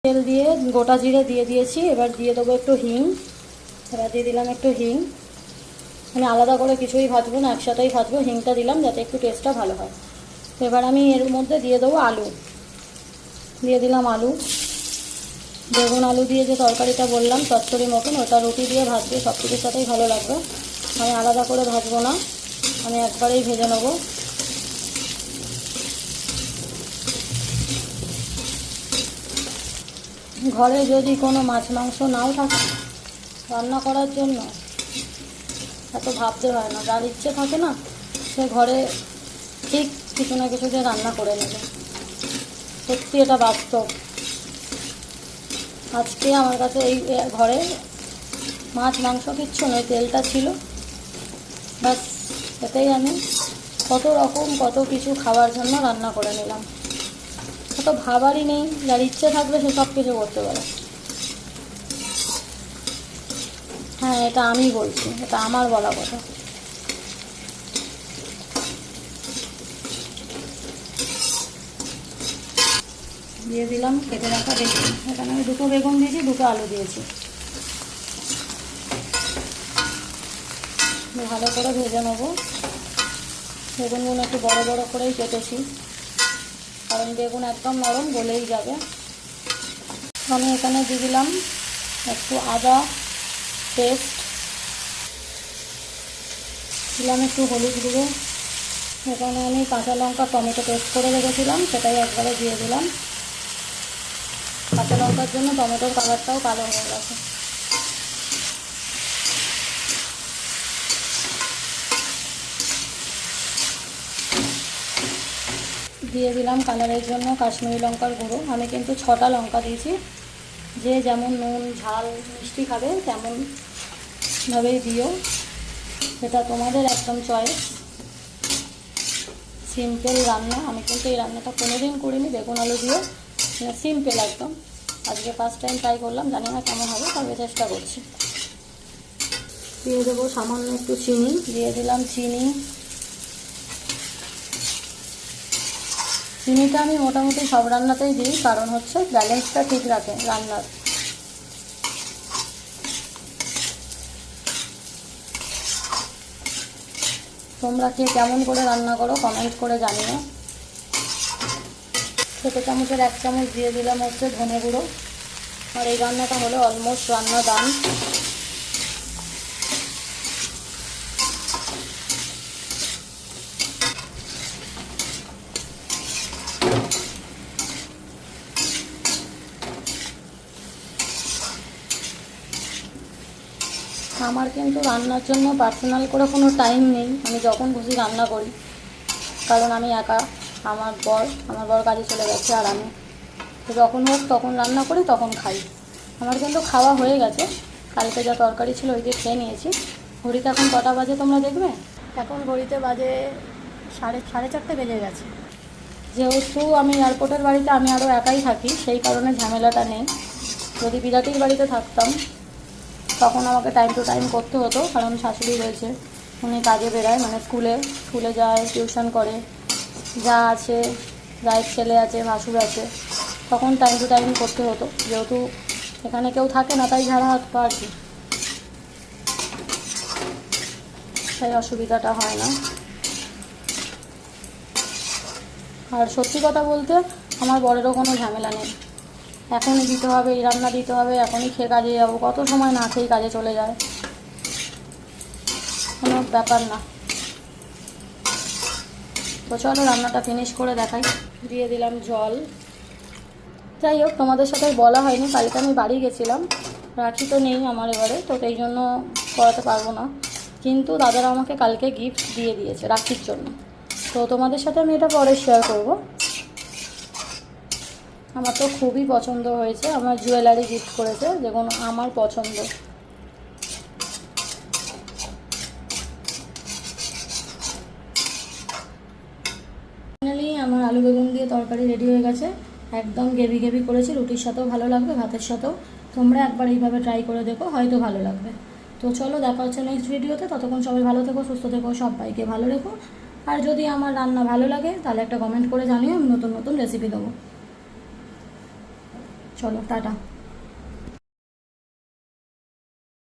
তেল দিয়ে গোটা জিরে দিয়ে দিয়েছি। এবার দিয়ে দেবো একটু হিং। এবার দিয়ে দিলাম একটু হিং। আমি আলাদা করে কিছুই ভাজবো না, একসাথেই ভাজবো। হিংটা দিলাম যাতে একটু টেস্টটা ভালো হয়। এবার আমি এর মধ্যে দিয়ে দেবো আলু। দিয়ে দিলাম আলু। বেগুন আলু দিয়ে যে তরকারিটা বললাম চচ্চড়ি মতন, ওটা রুটি দিয়ে ভাজবে, সব কিছুর সাথেই ভালো লাগবে। আমি আলাদা করে ভাজবো না, আমি একবারেই ভেজে নেবো। ঘরে যদি কোনো মাছ মাংস নাও থাকে রান্না করার জন্য, এত ভাবতে হয় না। যার ইচ্ছে থাকে না সে ঘরে ঠিক কিছু না কিছু দিয়ে রান্না করে নেবে। সত্যি এটা বাস্তব। আজকে আমার কাছে এই ঘরে মাছ মাংস কিচ্ছু নয়, তেলটা ছিল ব্যাস, এতেই আমি কত রকম কত কিছু খাওয়ার জন্য রান্না করে নিলাম। অত ভাবারই নেই, যার ইচ্ছে থাকবে সে সব কিছু করতে পারে। হ্যাঁ, এটা আমি বলছি, এটা আমার বলা কথা। দিয়ে দিলাম কেটে রাখা বেগুন। এখানে আমি 2টো বেগুন দিয়েছি, 2টো আলু দিয়েছি। ভালো করে ভেজে নেবো। বেগুনগুলো একটু বড় বড় করেই কেটেছি, কারণ বেগুন একদম নরম, গলেই যাবে। আমি এখানে দিয়ে দিলাম একটু আদা পেস্ট, দিলাম একটু হলুদ গুঁড়ো। এখানে আমি কাঁচা লঙ্কা টমেটো পেস্ট করে রেখেছিলাম, সেটাই একবারে দিয়ে দিলাম। কাঁচা লঙ্কার জন্য টমেটোর কালারটাও কালো হয়ে গেছে। দিয়ে দিলাম কালারের জন্য কাশ্মীরি লঙ্কার গুঁড়ো। আমি কিন্তু 6টা লঙ্কা দিয়েছি। যে যেমন নুন ঝাল মিষ্টি খাবে তেমনভাবেই দিও, সেটা তোমাদের একদম চয়েস। সিম্পল রান্না। আমি কিন্তু এই রান্নাটা কোনোদিন করিনি বেগুন আলু দিয়ে, সিম্পল একদম। আজকে ফার্স্ট টাইম ট্রাই করলাম, জানি না কেমন হবে, তবে চেষ্টা করছি। দিয়ে দেবো সামান্য একটু চিনি। দিয়ে দিলাম চিনি। চিনিটা আমি মোটামুটি সব রান্নাতেই দিই, কারণ হচ্ছে ব্যালেন্সটা ঠিক রাখে রান্নার। তোমরা কে কেমন করে রান্না করো কমেন্ট করে জানিও। ছোটো চামচের 1 চামচ দিয়ে দিলাম হচ্ছে ধনে গুঁড়ো। আর এই রান্নাটা হলো অলমোস্ট রান্না ডান। আমার কিন্তু রান্নার জন্য পার্সোনাল করে কোনো টাইম নেই, আমি যখন খুশি রান্না করি, কারণ আমি একা। আমার বর কাজে চলে গেছে, আর আমি যখন হোক তখন রান্না করি, তখন খাই। আমার কিন্তু খাওয়া হয়ে গেছে, কালকে যা তরকারি ছিল ওই দিয়ে খেয়ে নিয়েছি। ঘড়িতে এখন কটা বাজে তোমরা দেখবে? এখন ঘড়িতে বাজে সাড়ে 4:30 বেজে গেছে। যেহেতু আমি এয়ারপোর্টের বাড়িতে আমি আরও একাই থাকি, সেই কারণে ঝামেলাটা নেই। যদি বিরাটির বাড়িতে থাকতাম তখন আমাকে টাইম টু টাইম করতে হতো, কারণ শাশুড়ি রয়েছে, উনি কাজে বেরোয়, মানে স্কুলে যায়, টিউশন করে, যা আছে, যাই ছেলে আছে, ভাসুর আছে, তখন টাইম টু টাইম করতে হতো। যেহেতু এখানে কেউ থাকে না, তাই ঝাড়া হাত পা আর কি, তাই অসুবিধাটা হয় না। আর সত্যি কথা বলতে আমার বরেরও কোনো ঝামেলা নেই। এখনই দিতে হবে, এই রান্না দিতে হবে, এখনই খেয়ে কাজে যাবো, কত সময় না খেয়েই কাজে চলে যায়, কোনো ব্যাপার না। তো চলো রান্নাটা ফিনিশ করে দেখাই। দিয়ে দিলাম জল। যাই হোক, তোমাদের সাথে বলা হয়নি, কালকে আমি বাড়ি গেছিলাম, রাখি তো নেই আমার এবারে, তো এই জন্য করাতে পারবো না। কিন্তু দাদারা আমাকে কালকে গিফট দিয়ে দিয়েছে রাখির জন্য, তো তোমাদের সাথে আমি এটা পরে শেয়ার করব। আমার তো খুবই পছন্দ হয়েছে, আমার জুয়েলারি গিফট করেছে, যেগুলো আমার পছন্দ। ফাইনালি আমার আলু বেগুন দিয়ে তরকারি রেডি হয়ে গেছে। একদম গেভি গেভি করেছি, রুটির সাথেও ভালো লাগবে, ভাতের সাথেও। তোমরা একবার এইভাবে ট্রাই করে দেখো, হয়তো ভালো লাগবে। তো চলো, দেখা হচ্ছে নেক্সট ভিডিওতে। ততক্ষণ সবাই ভালো থেকো, সুস্থ থেকো, সবাইকে ভালো রেখো। আর যদি আমার রান্না ভালো লাগে তাহলে একটা কমেন্ট করে জানিও, আমি নতুন নতুন রেসিপি দেবো। চলো টাটা।